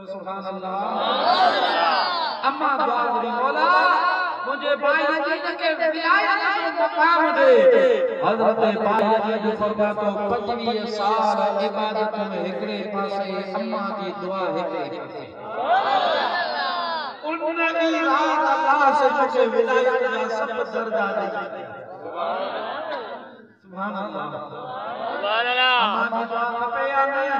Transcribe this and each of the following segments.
सुभान अल्लाह। अम्मा दुआ करी मौला मुझे भाई अजीज के विलायत जो मकाम दे। हजरत भाई अजीज फरमा तो 25 साल इबादत में हिकड़े पासे अम्मा जी दुआ हिकड़े पासे। उन्होंने भी रात अल्लाह से मुझे विलायत का सब दर्जा दे। सुभान अल्लाह सुभान अल्लाह। अम्मा जी दुआ खपे या नहीं?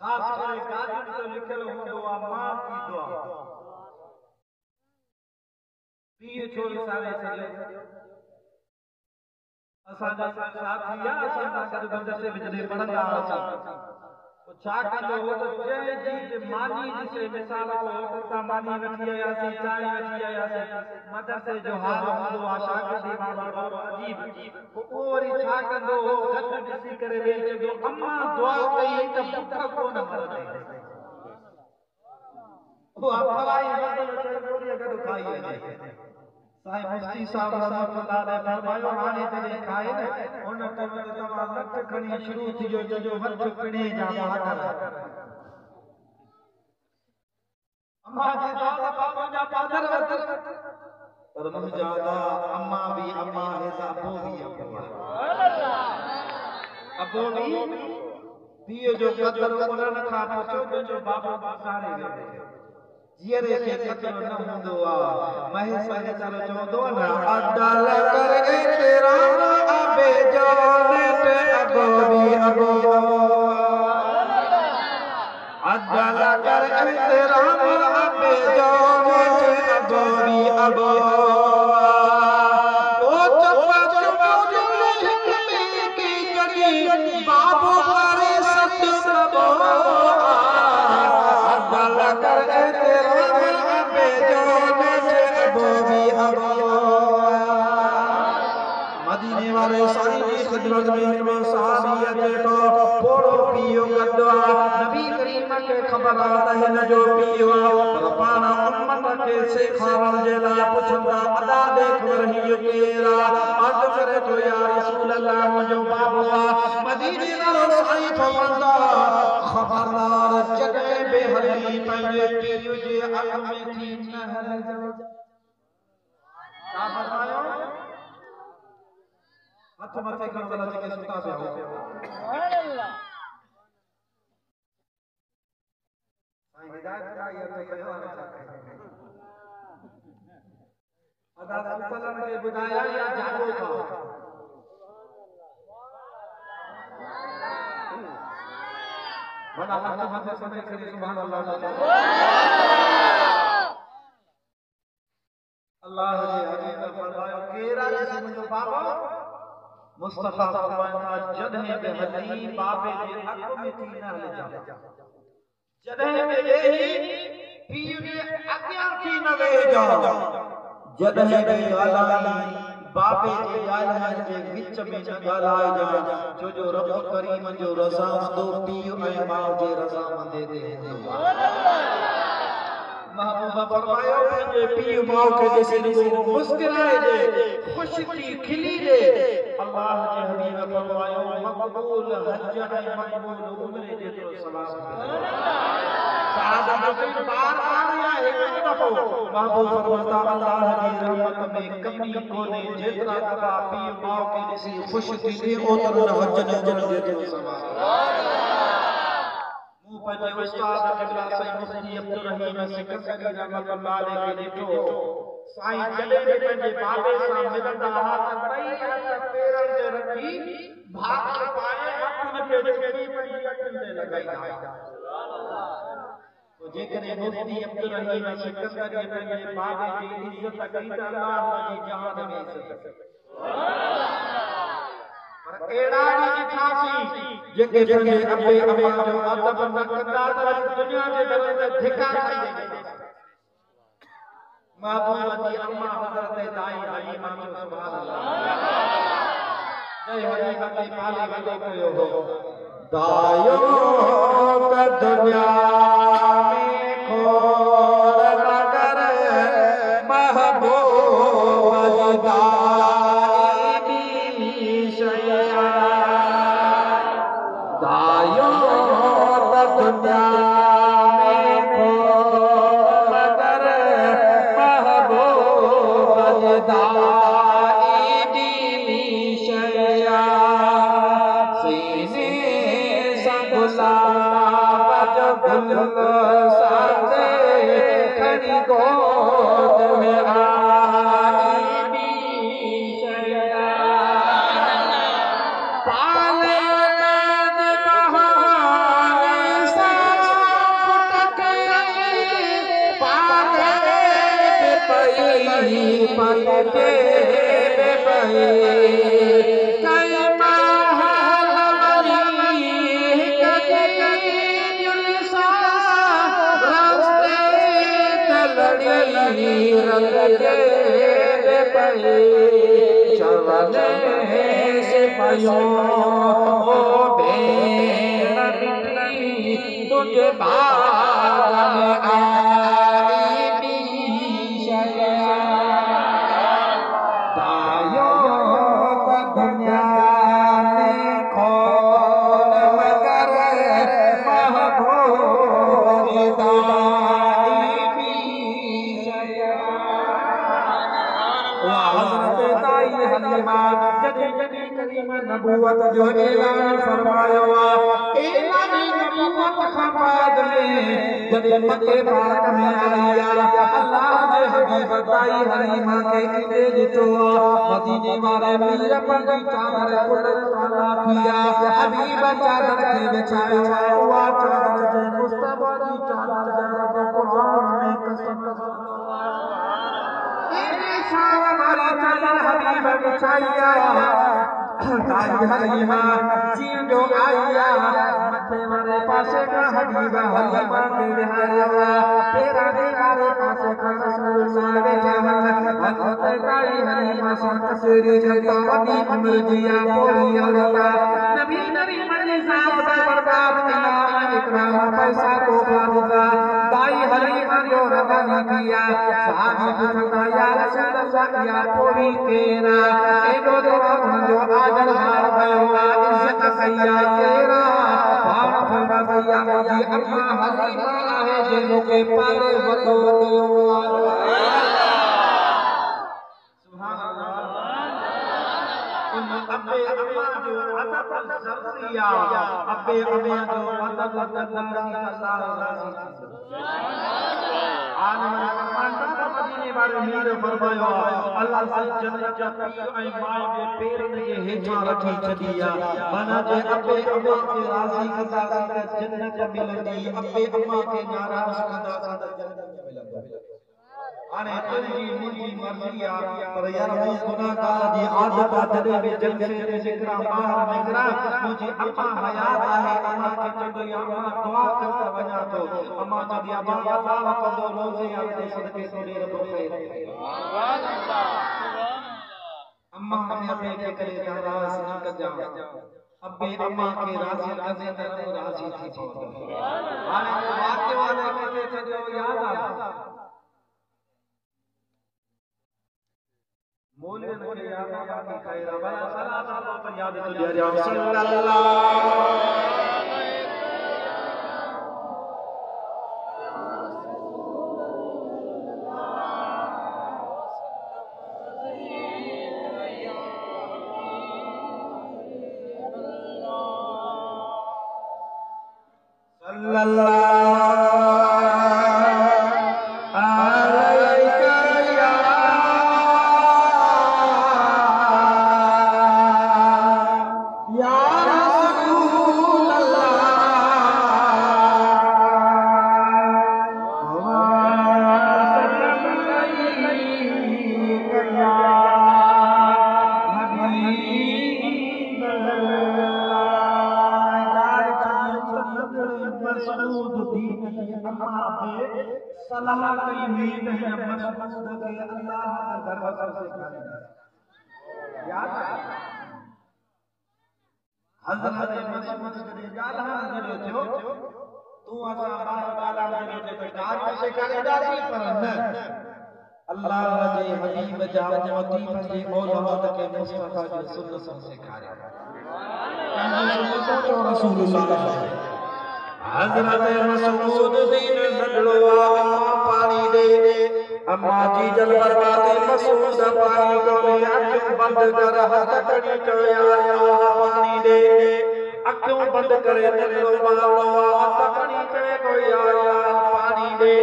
खास करे काजिन तो लिखल हुंदो आ मां की दुआ। पीए छोड़ सारे चले असा जा साथी या असा गड मदरसे में जडे पढ़ंदा असा तो छा कंदो हो तो जय जी मानी जिसे मिसाल को ता मानी वठी आया से चाय वठी आया से मदरसे जो हाल हुंदो आ शागिर्दी वालो ॾाढो अजीब वो वरी छा कंदो हो गड ॾिसी करे वे चयो अम्मा दुआ कई त बुख कोन मरदे वो अफवाई मतलब चल कोरी गड खाई वञे। साईं मुफ्ती साहब रहमतुल्लाह अलैहि फरमायो हाणे जॾहिं खाए न उन टाइम ते तव्हां लठ खणी शुरू थी जो जो वठ पिणे जा भागर। अम्मा जी दादा बाबा जा पादर वठ पर मुंहिंजा दा अम्मा भी अम्मा है त अबो भी अबो है। अबो भी पीउ जो कदर उन्हनि खां पुछो जो बाबा गुज़ारे वियो। जीअरे के कदर न हुंदो आ महेश चलो चवंदो न अदल कर एतराम अबे जाने पे अबो भी अबो अदल कर एतराम अबे जाने पे अबो भी अबो ओ चप्पा चुपो जो हिक में की जड़ी बाबू करे सत अबो अदल कर मदीने वाले साईं की खिदमत में सहाबियत तो पोड़ो पियो गदवा नबी करीम के खबर आता है न जो पियो पर पाना उम्मत के सिखारण जे ला पुछंदा अदा देख रही केरा अर्ज करे तो या रसूल अल्लाह मुझो बाबा मदीने वालो साईं फरमांदा खबरदार जगह बेहली पंजे पियो जे अख में थी न हल जो का फरमायो हथ मथे कर वाला जेके सुता पिया हो। सुभान अल्लाह। साईं हिदायत का ये तो कयो न अदा सुतलन के बुधाया या जागो था बड़ा हथ मथे समय करी सुभान अल्लाह अल्लाह जे हबीब फरमायो केरा जे मुझो बाबा मुस्तफा फरमाया जदे बे हदी बाबे जे अख में थी न हल जा जदे बे एही पीर जे अग्या थी न वे जा जदे बे गालाई बाबे जे गालहन जे विच में न गालाए जा जो जो रब करीम जो रज़ा दो पीर ऐं मां जे रज़ा मंदे दे सुभान अल्लाह। महबूबा फरमायो पंहिंजे पीउ माउ खे ॾिसी मुस्कुराए दे खुश थी खिली दे। अल्लाह जे हबीब फरमायो मक़बूल हज ऐं मक़बूल उम्रे जेतिरो सवाब साहब बचन बार-बार या हिक दफ़ो महबूब फरमाता अल्लाह जी रहमत में कमी कोने जेतिरा दफ़ा पीउ माउ खे ॾिसी खुश थी ओतिरो हज जेतिरो सवाब। पंहिंजे उस्ताद क़िबला साईं मुफ्ती अब्दुल रहीम सिकंदरी रहमतुल्लाह अलैहि खे ॾिठो साईं जॾहिं बि पंहिंजे बाबे सां मिलंदा हुआ त ॿई हथ पेरनि ते रखी भाग पाए हथनि खे चुकी पंहिंजी अखियुनि ते लॻाईंदा हुआ। तो जेकॾहिं मुफ्ती अब्दुल रहीम सिकंदरी पंहिंजे बाबे जी इज़त कई त अल्लाह हुनजी जहान में इज़त कई। पर एड़ा भी ॾिठासीं जेके पंहिंजे अबे अम्मा जो अदब न कंदा त दुनिया जे दर ते धिका खाईंदे। महबूब जी अम्मा हज़रत दाई हलीमा जो सुभान अल्लाह जय हलीमा के पाले वॾो कयो हो दायो त दुनिया में खोड़ मगर महबूब जी दाई दुनिया में खो मगर महबूब दाई दी शया सीने गुलाब गुल साथे खड़ी गोद में आई भी शया पाले में बहाने सा फुटके पाले पे पलके पे कई चवने से पयो भेड़ तुझे बाग में आई भी शया दायो दुनिया में खोल मगर महबूब दाई भी शया हलीमा जदी करीमा नबूवत जो ऐलान फरमायो ऐलान नबूवत खां बाद में जदी मक्के पाक में आया अल्लाह जे हबीब ताई हलीमा के इंदे दितो मदीने वाले मीर पंजी चादर कुल ताला किया हबीब चादर के बिछायो वा चादर जे मुस्तफा की चादर जब कुरान में कसम हमारी चादर हबीब बिछाइया ताई हलीमा जी जो आया मथे वाले पासे का हबीब हलीमा के बिहारिया तेरा दीवारे पासे का रसूलुल्लाह बैठा हजरत ताई हलीमा से तस्वीर चलता अभी उम्र जिया पूरी औरता नबी मजी साहब का बर्बाद इनाम इकराम पैसा को फादिका ताई हलीमा जो रवाना किया साहब पूछता या रसूल अल्लाह या पूरी केरा एडो जो आदर हार हुआ इज्जत कया केरा भाण फरमा कया मुझी अम्मा हलीमा आहे जे मुके पाले वतो सुभान अल्लाह उन अब्बे अम्मा जो अदब ज़र्रिया अब्बे अम्मा जो अदब ज़र्रिया राज़ी आलम फरमाता मदीने वाले मीर फरमायो अल्लाह से जन्नत जा पी ऐं मां जे पेरन जे हेठां रखी छॾिया माना जे अब्बे अम्मा के राज़ी कंदासीं त जन्नत मिलंदी अब्बे अम्मा के नाराज़ कंदासीं त जन्नत मिलंदी हाणे तुंहिंजी मुंहिंजी मर्ज़ी आहे पर यार मूं गुनाहगार जी आदत आहे जॾहिं बि जलसे ते निकिरा ॿाहिरि निकिरा मुंहिंजी अम्मा हयात आहे अम्मा खे चवंदो या अम्मा दुआ कर त वञा थो अम्मा चवंदी अम्मा अल्लाह कंदो रोज़े यार ते सदके सोने रब ख़ैर अम्मा खे अब्बे खे करे नाराज़ न कजां अब्बे अम्मा के राज़ी कंदे त रब राज़ी थी पवंदो हाणे वाक़ियो वाले खे चयो याद आहे मौलियन के याद बाकी खैर बला सलात पर याद तुझे राम सल्लल्लाहु सलाह कई हुई है मसऊद के अल्लाह के दरवाजे से खाने याद हजरत मसऊद के गाला जड़े थियो तू असा बाहर गाला जड़े थे गाल से करे दासी पर न अल्लाह जे हबीब जा उम्मती जे औलाद के मुस्तफा जो सुन्नत से खारे सोचो रसूलुल्लाह हजरत मसूद दीन नडलवा पानी दे अम्मा जी जल बर्बादी मसूद पानी को अखियों बंद कर हथ कड़ी चया पानी दे अखियों बंद करे नडलवा हथ कड़ी चए को या पानी दे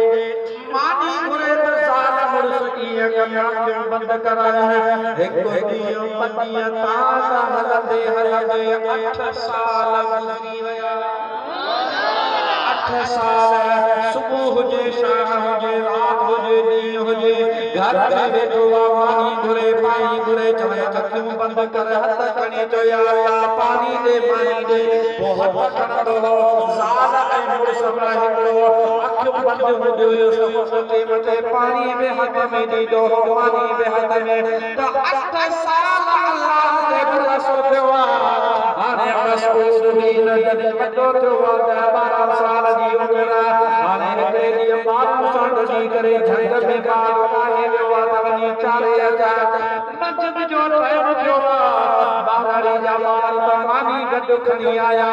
मानी घुरे तो साल मुर्सकी अखियों बंद कराए एक दियो पतिया ताजा हलदे हलदे 8 साल गुजरी वया 8 साल सुबह हुजे शाम हुजे रात हुजे दी हुजे घर में बैठो पानी घुरे चवे अखियों बंद कर हथ खणी चया पानी दे बहुत खणंदो ज़ाल ऐं मुड़स हिकिड़ो अखियों बंद हूंदियूं समुझे मथे पानी में हथ में ॾींदो पानी में हथ में त 8 साल अल्लाह ते भरोसो थियो हाणे मसूद बि जॾहिं वॾो थियो 12 साल जी उमिरि हाणे हिकिड़े ॾींहुं ॿारनि सां गॾिजी करे झंग में ॿार आहे वियो त वञी चारे अचा मंझंदि जो टाइम थियो ॿारड़ी जा ॿार त पानी गॾु खणी आया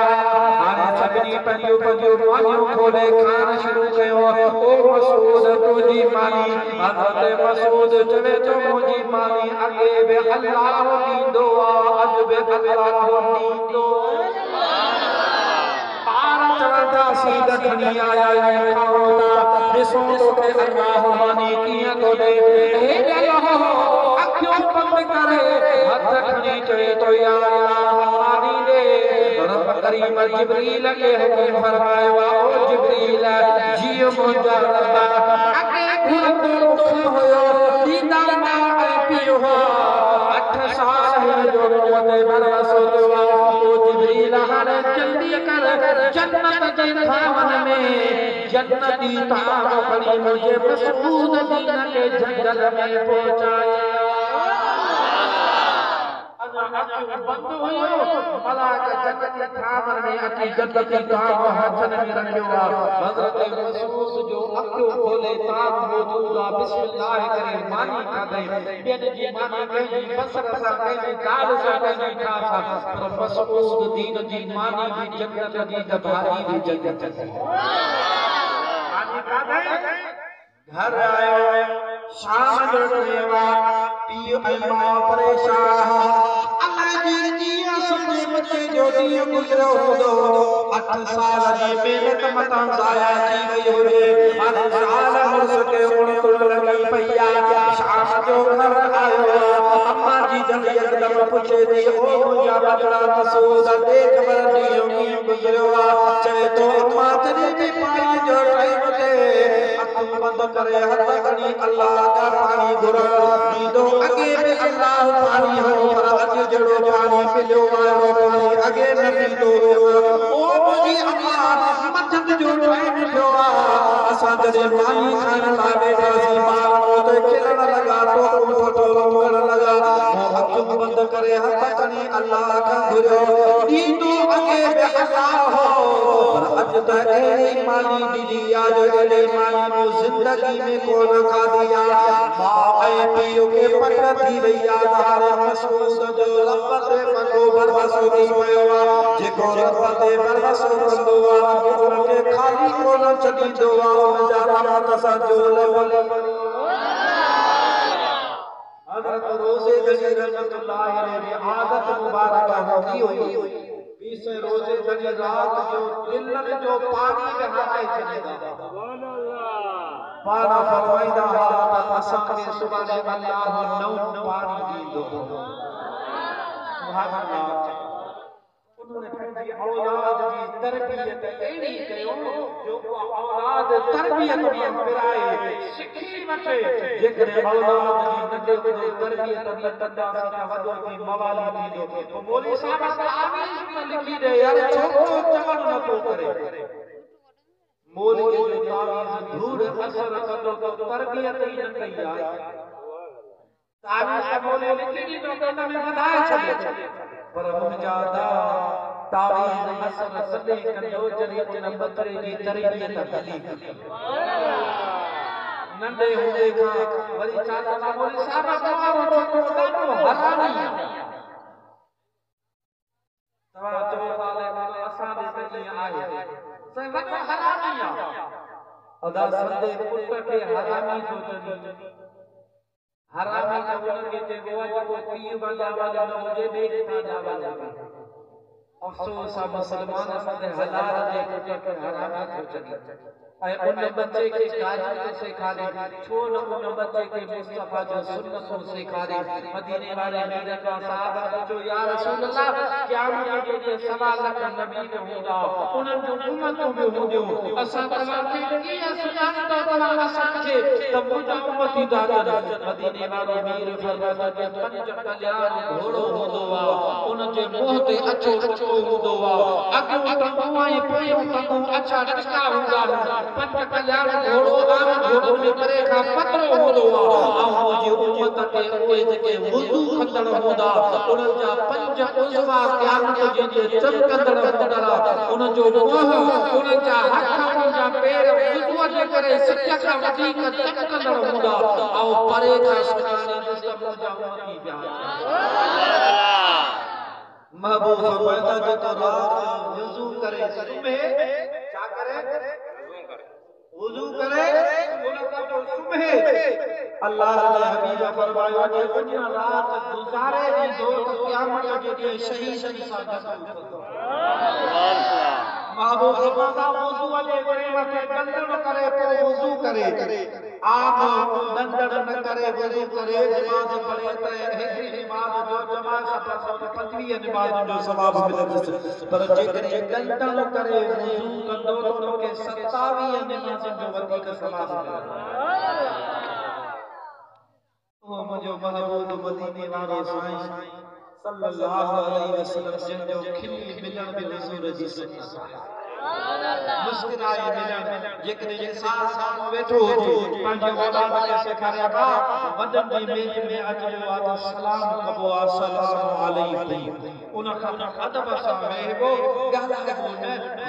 हाणे सभिनी पंहिंजूं मानियूं खोले खाइण शुरू कयो ओ मसूद तुंहिंजी मानी हज़रत मसूद चवे थो मुंहिंजी मानी अॻे बि अल्लाह ॾींदो अॼु बि अल्लाह ॾींदो सीध खणी आया खाओ ता ॾिसो तोखे अल्लाह मानी कीअं थो ॾे हे अल्लाह अखियूं बंदि करे हथ खणी चए थो या अल्लाह मानी ॾे रब करीम जिब्रील खे हुकुम फरमायो ओ जिब्रील जीअं मुंहिंजा रब अॻे घुरंदो दुख हुयो ॾींदा न ऐं पियो 8 साल जो मथे भरोसो थियो ओ जिब्रील हाणे जल्दी कर जन्नत जे खावन में जन्नती ताम खणी मुझे मसूद दीन के जंगल में पहुंचाया अखियूं बंद हुयो मलाक जन्नती खावन में अची जन्नती ताम हथन में रखियो हज़रत मसूद जो अखियूं खोले ताम मौजूद बिस्मिल्लाह करे मानी खाधे ॿियनि जी मानी कई बसर सां कई दाल सां कई खासा पर मसूद दीन जी मानी भी जन्नत जी दभाई भी जन्नत जी मानी खाधे घर आयो शाम जो थियो पीउ ऐं मां परेशान अल्लाह जी जीअं समझे बचे जो ॾींहुं गुज़रियो हूंदो 8 साल जी महिनत मतां ज़ाया थी वई हुजे हाणे ज़ाल मुड़ुस खे उणितुण लॻी पई आहे शाम जो घर आयो अम्मा जी जल्दी यकदम पुछे थी ओ मुंहिंजा बचड़ा मसूद देख वर ॾींहुं कीअं गुज़रियो आहे चवे थो अम्मा तॾहिं बि पाणी जो टाइम ते अखियूं बंदि करे हथ खणी अल्लाह जा पानी घुरण ॾींदो अॻे बि अल्लाह पानी हो पर अॼु जहिड़ो पानी मिलियो आहे पानी अॻे न ॾींदो हुयो ओ मुंहिंजी अम्मा मंझंदि जो टाइम थियो आहे असां जॾहिं पानी खाइण लाइ वेठासीं ॿार उते खिलण लॻा तो रोकण लॻा अखियूं बंदि करे हथ खणी अल्लाह खां घुरियो ॾींदो अॻे बि अल्लाह हो पर अॼु त अहिड़ी मानी ॾिनी आहे जो अहिड़े मानी जिंदगी में कोन खाधी आहे मां ऐं पीउ खे पक थी वई आहे हाणे मसूद जो रब ते पको भरोसो थी वियो आहे जेको रब ते भरोसो कंदो आहे उनखे खाली कोन छॾींदो आहे उनजा रहमत सां झोल हज़रत रोज़े दजी रहमतुल्लाह अलैहि आदत मुबारक होती हुई 20 रोज़े दजी रात जो दिलनि जो पानी में हलाए छॾींदा सुभान अल्लाह पाना फरमाईंदा त असांखे सुभाणे अल्लाह नओं पानी ॾींदो सुभान अल्लाह उन्होंने पंहिंजी औलाद जी तरबियत अहिड़ी कयो जो औलाद तरबियत में पिराए सिखी वठे जेकॾहिं औलाद जी नंढे वॾे तरबियत में कंदासीं त वॾो थी मवाली थींदो पोइ मौलवी साहब तावीज़ बि लिखी ॾे यार छोकिरो चवण नथो करे मौलवी जो तावीज़ धूड़ असर कंदो त तरबियत ई न कई आहे तावीज़ मौलवी लिखी ॾींदो त हुन में वधाए छॾे पर मुंहिंजा तावीज़ असर सॾे कंदो जॾहिं उन बकरे जी तरबियत मिली नंढे हूंदे खां वरी चाचा मौलवी साहब तव्हां छोकिरो ॾाढो हरामी तव्हां चओ था असां ॾे त ईअं आहे वॾो हरामी आहे अदा संदे पुट खे हरामी थो चवे हरामी त उनखे चइबो आहे जेको पीउ वॼावल न हुजे ॿिए किथां ॼावल हुजे अफ़सोस आहे मुस्लमान संदे हलाल जे पुट खे हरामी थो चवे ऐं उन बच्चे खे काजी थो सेखारे छो न उन बच्चे खे मुस्तफा जो सुन्नत थो सेखारे मदीने वारे मीर का साहब पूछो या रसूल अल्लाह क़यामत जे ॾींहुं सवा लख नबी में हूंदा उन्हनि जूं उम्मतूं बि हूंदियूं असां तव्हांखे कीअं सुञाणींदा तव्हां असांखे त मुंहिंजा उम्मती था अचनि मदीने वारो मीर फरमाईंदो त पंज कल्याण घोड़ो हूंदो आहे उन जे मुंहं ते अछो अछो हूंदो आहे अॻियों टंगूं ऐं पोयों टंगूं अछा टका हूंदा पंज कल्याण घोड़ो आम घोड़ो में करे खां पतरो हूंदो आहे ऐं मुंहिंजी उम्मत खे उहे जेके वुज़ू कंदड़ हूंदा उन्हनि जा पंज उज़वा क़यामत जे ॾींहुं चमकंदड़ हूंदा उन जो मुंहुं उन्हनि जा हथ उन्हनि जा पेर वुज़ूअ जे करे सिज खां वधीक चमकंदड़ हूंदा ऐं परे खां सुञाणींदुसि त मुंहिंजा उम्मती पिया महबूब फरमाईंदा जेको रात वुज़ू करे सुम्हे छा करे वुज़ू करे उन को सुम्हे अल्लाह जे हबीब फरमायो जे उन रात गुज़ारे ॾींदो त क़यामत जे ॾींहुं शहीदनि सां गॾु महबूब फरमाता वुज़ू जे टाइम ते गंदड़ करे पोइ वुज़ू करे आम गंदड़ न करे वुज़ू करे नमाज़ पढ़े त हिकड़ी नमाज़ जो जमात सां 25 नमाज़ जो सवाब मिलंदुसि पर जेकॾहिं गंदड़ करे वुज़ू कंदो त उनखे 27 नमाज़ जो वधीक सवाब मिलंदो वो मुझे महबूब मदीने वारो साईं सल्लल्लाहु अलैहि वसल्लम जंहिंजो खिली मिलण बि हुज़ूर जी सुन्नत आहे मुस्कुराए मिलण जेकॾहिं इंसान साम्हूं वेठो हुजे पंहिंजे औलाद खे सेखारिया वॾनि जी मेज में अचिबो आहे त सलाम कबो आहे सलाम अलैकुम उन खां अदब सां वेहबो ॻाल्हाइबो न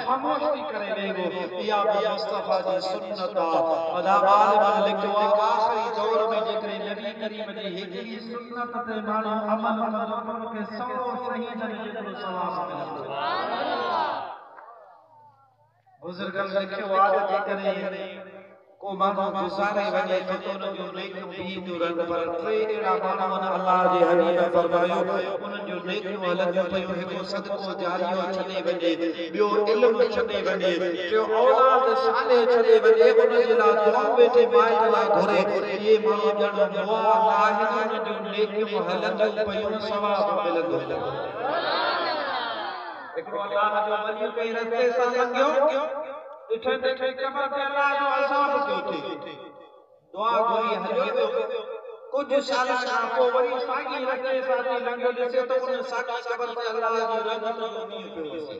ख़ामोश थी करे वेहबो इहा बि मुस्तफा जी सुन्नत आहे अदा आलिम लिखियो आहे आख़िरी दौर में जेकॾहिं नबी करीम जी हिकिड़ी सुन्नत ते माण्हू अमल कंदो त उनखे 100 शहीदनि जेतिरो सवाब मिलंदो बुजुर्गन लिखियो आहे त जेकॾहिं को माण्हू गुज़ारे वञे त उन जो नेकियूं बीहंदियूं रहनि पर टे अहिड़ा माण्हू अल्लाह जे हबीब फरमायो उन्हनि जो नेकियूं हलंदियूं पियूं हिकु सदको जारियो छॾे वञे ॿियो इल्मु छॾे वञे टियों औलाद साले छॾे वञे उन जे लाइ दुआऊं वेठे माइट लाइ घुरे इहे माण्हू ॼण दुआ न आहिनि उन जूं नेकियूं हलंदियूं पियूं सवाब मिलंदो हिकिड़ो अल्लाह जो वली कई रस्ते सां लंघियो ॾिठे ॾिठे कब्र ते अल्लाह जो अज़ाब पियो थिए दुआ घुरी हलियो वियो कुझु सालनि खां पोइ वरी साॻी रस्ते सां लंघियो ॾिसे त उन साॻी कब्र ते अल्लाह जी रहमत जो मींहुं पियो वसे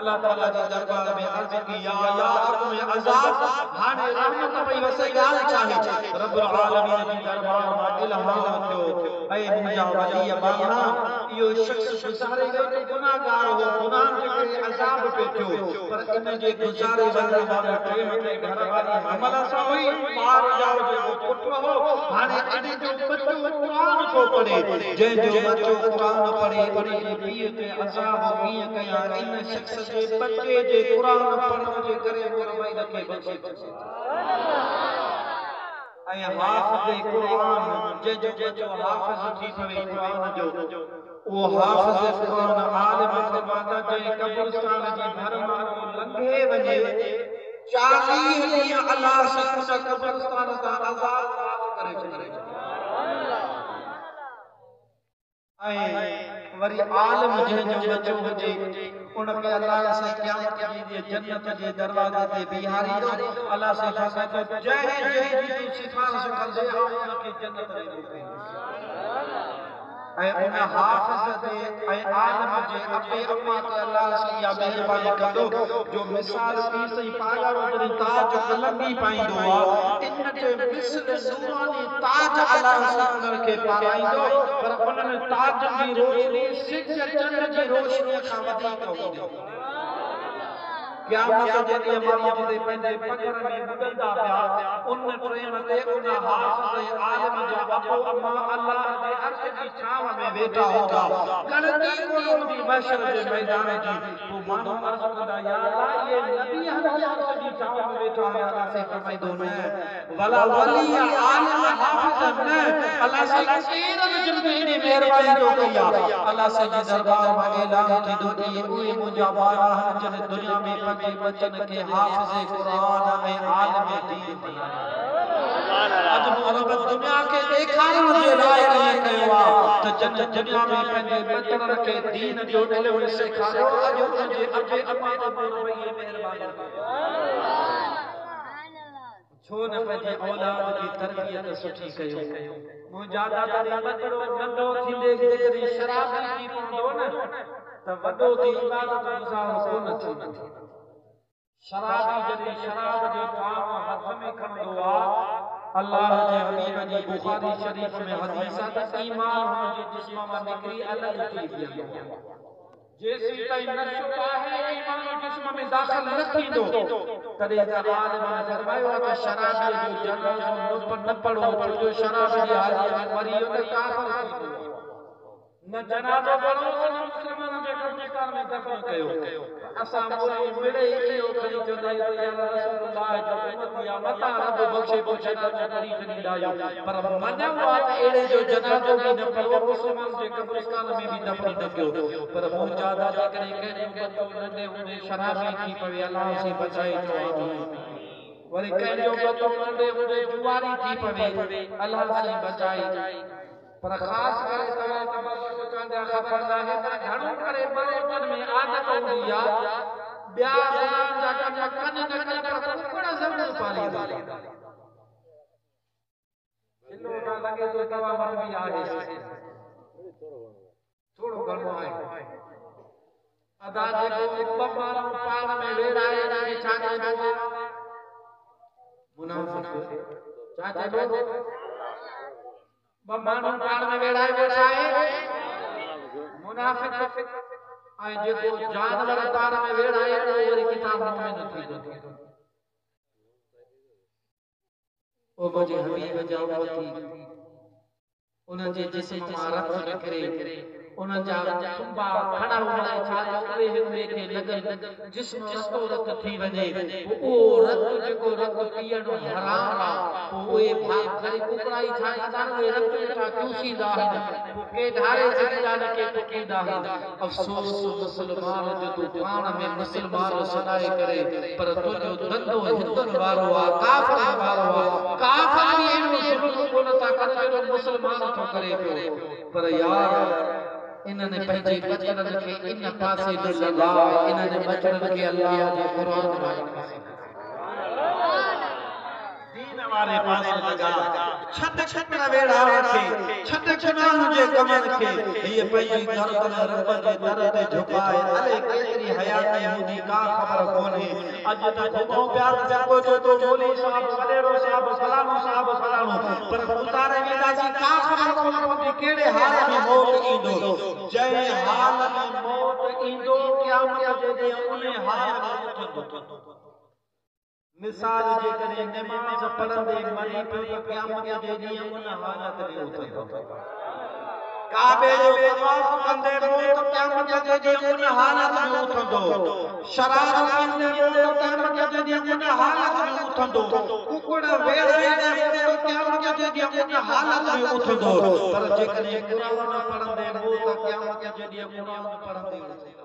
अल्लाह ताला जे दरबार में अर्ज़ की या अल्लाह अॻु में अज़ाब हाणे रहमत पई वसे ॻाल्हि छा आहे रब्बुल आलमीन जे दरबार मां इल्हाम थियो ऐं मुंहिंजा वली बाला इहो शख़्स गुज़ारे वियो त गुनाहगार हो गुनाह जे करे अज़ाब पियो थियो पर इन जे गुज़ारे वञण वारे टाइम ते घर वारी हमल सां हुई ॿार ॼाओ जेको पुटु हो हाणे अॼु जो बच्चो क़ुरान थो पढ़े जंहिंजो बच्चो क़ुरान पढ़े उन जे पीउ ते अज़ाब कीअं कया इन शख़्स जे बच्चे जे क़ुरान पढ़ण जे करे वो रवाई रखे बचे ऐं हाफ़िज़ क़ुरान जंहिंजो बच्चो हाफ़िज़ थी पवे क़ुरान जो वो हाफ़िज़ क़ुरान आलिम फरमाता जंहिं कब्रिस्तान जी भर मां लंघे वञे 40 ॾींहं अल्लाह सां उन कब्रिस्तान सां आज़ाद माफ़ करे छॾे ऐं वरी आलिम जंहिंजो बच्चो हुजे उनखे अल्लाह सां क़यामत जी जन्नत जे दरवाज़े ते बीहारींदो अल्लाह सां फरमाईंदो जंहिं जी तूं सिफारिश कंदे उनखे जन्नत में मोकिलींदुसि ऐं उन हाफ़िज़ ते ऐं आलिम जे अबे अम्मा ते अल्लाह इहा महिरबानी कंदो जो मिसाल थी सही पाया वजरी ताज कलंगी पाईंदो आहे इन जे मिसल नूरानी ताज अल्लाह सां उनखे पाराईंदो पर उन्हनि ताज जी रोशनी सिज चंड जी रोशनी खां वधीक हूंदी क़यामत जे ॾींहुं माण्हू जिते पंहिंजे पगर में ॿुॾंदा पिया उन टाइम ते उन हाफ़िज़ आलिम जा अबो अम्मा अल्लाह जे अर्श जी छांव में वेठा हूंदा ॻणती कोन हूंदी महशर जे मैदान जी पोइ माण्हू अर्ज़ कंदा या अल्लाह नबी हज़रत जी चाव में बैठा है अल्लाह से फरमाइदो न वला वली आलिम हाफिज न अल्लाह से केरन जिन पे इने मेहरबानी तो कया अल्लाह से जी दरबार में ऐलान थी दो कि ओए मुंजा बारा जन दुनिया में पंजे बचन के हाफिज कुरान ऐं आलिम दीन बनाया अज मोहब्बत दुनिया के देखारण जे लाइ नहीं कयो त जन दुनिया में पंजे बचन के दीन जो इल्म सिखायो अज उनजे अबे अम्मा तो ये मेहरबानी छो न पंहिंजे औलाद जी तरबियत सुठी कयो मुंहिंजा दादा बचड़ो नंढो थींदे जेकॾहिं शराब पी पवंदो न त वॾो थी इबादत गुज़ार कोन थींदो शराबी जॾहिं शराब जो काम हथ में खणंदो आहे अल्लाह जे हबीब जी बुखारी शरीफ में हदीस आहे त ईमान हुनजे जिस्म मां निकिरी अलॻि थी वेंदो जेसी ताईं नशो आहे ईमान जिस्म में दाख़िल न थींदो तॾहिं त आलिम ने फरमायो त शराबी जो जनाज़ो न पढ़ो छो जो शराब जी हालत में मरी वियो त काफ़िर थी वियो न जनाज़ो पढ़ो न मुस्लमान जे कब्रिस्तान में दफन कयो असां मोली मिड़े इहो खणी चवंदा आहियूं त या रसूलुल्लाह जो उम्मती या मता रब बख़्शे पोइ जनाज़ो पढ़ी छॾींदा आहियूं पर मञो आहे त अहिड़े जो जनाज़ो बि न पढ़ो मुस्लमान जे कब्रिस्तान में बि दफन न कयो पर मुंहिंजा दादा जेकॾहिं कंहिंजो बच्चो नंढे हूंदे शराबी थी पवे अल्लाह से बचाए तो वरी कंहिंजो बच्चो नंढे हूंदे जुआरी थी पवे अल्लाह से बचाए पर खास करे तव्हां तबको चवंदा ख़बर न आहे पर घणो करे बरोबर में आदत हूंदी आहे ॿिया गुनाह जा कम कन न कन पर कुकड़ ज़रूर पालींदा किलो न लगे तो तव्हां वटि बि आहे थोड़ो घणो आहे अदा जेको ॿ माण्हू पाण में वेड़ाए रहे छा चइबो मुनाफ़िक़ छा चइबो ॿ माण्हू पाण में वेड़ाए वेठा आहे मुनाफ़िक़ ऐं जेको जानवर पाण में वेड़ाए उहो वरी किताब में न थींदो ओ मुंहिंजे हबीब जा उम्मती उन्हनि जे जिस्म मां रत निकिरे उन्हनि जा सुंबा खड़ा हुआ छा उहे हिक ॿिए खे लॻनि जिस्म रस्तो रत थी वञे उहो रत जेको रत पीअणो हराम आहे पोइ उहे भाग करे कुकड़ाई ठाहींदा उहे रत वेठा चूसींदा आहिनि पोइ के ढारे छॾींदा आहिनि के टुकींदा आहिनि अफ़सोस मुस्लमान जो तूं पाण में मुस्लमान सॾाए करे पर तुंहिंजो धंधो हिंदुनि वारो आहे काफ़िरनि वारो आहे काफ़िर बि अहिड़ो ज़ुल्म कोन था कनि जहिड़ो मुस्लमान थो करे पियो पर यार इन्हनि पंहिंजे बचड़नि खे इन पासे न लॻाए इन्हनि बचड़नि खे अल्लाह जे क़ुरान वारे पासे दीन वारे पासे लॻा छत छत वेड़ा रखे छत गुनाह जे कमनि खे हीअ पंहिंजी गर्दन रब जे दर ते झुकाए अले केतिरी हयाती हूंदी का ख़बर कोन्हे अॼु त घुमो पिया जेको जो तो मौली साहब वॾेरो साहब फलाणो साहब फलाणो पर गुज़ारे वेंदासीं का ख़बर कोन पवंदी कहिड़े हाल में मौत ईंदो जंहिं हाल में मौत ईंदो क़यामत जे ॾींहुं उन हाल में उथंदो मिसाल जेकॾहिं नमाज़ पढ़ंदे मरी पियो त क़यामत जे ॾींहुं उन हालत में उथंदो काबे जो तवाफ़ कंदे रहो त क़यामत जे ॾींहुं उन हालत में उथंदो शराब पींदे रहो त क़यामत जे ॾींहुं उन हालत में उथंदो कुकड़ वेड़ाईंदे रहो त क़यामत जे ॾींहुं उन हालत में उथंदो पर जेकॾहिं क़ुरान पढ़ंदे रहो त क़यामत जे ॾींहुं क़ुरान पढ़ंदे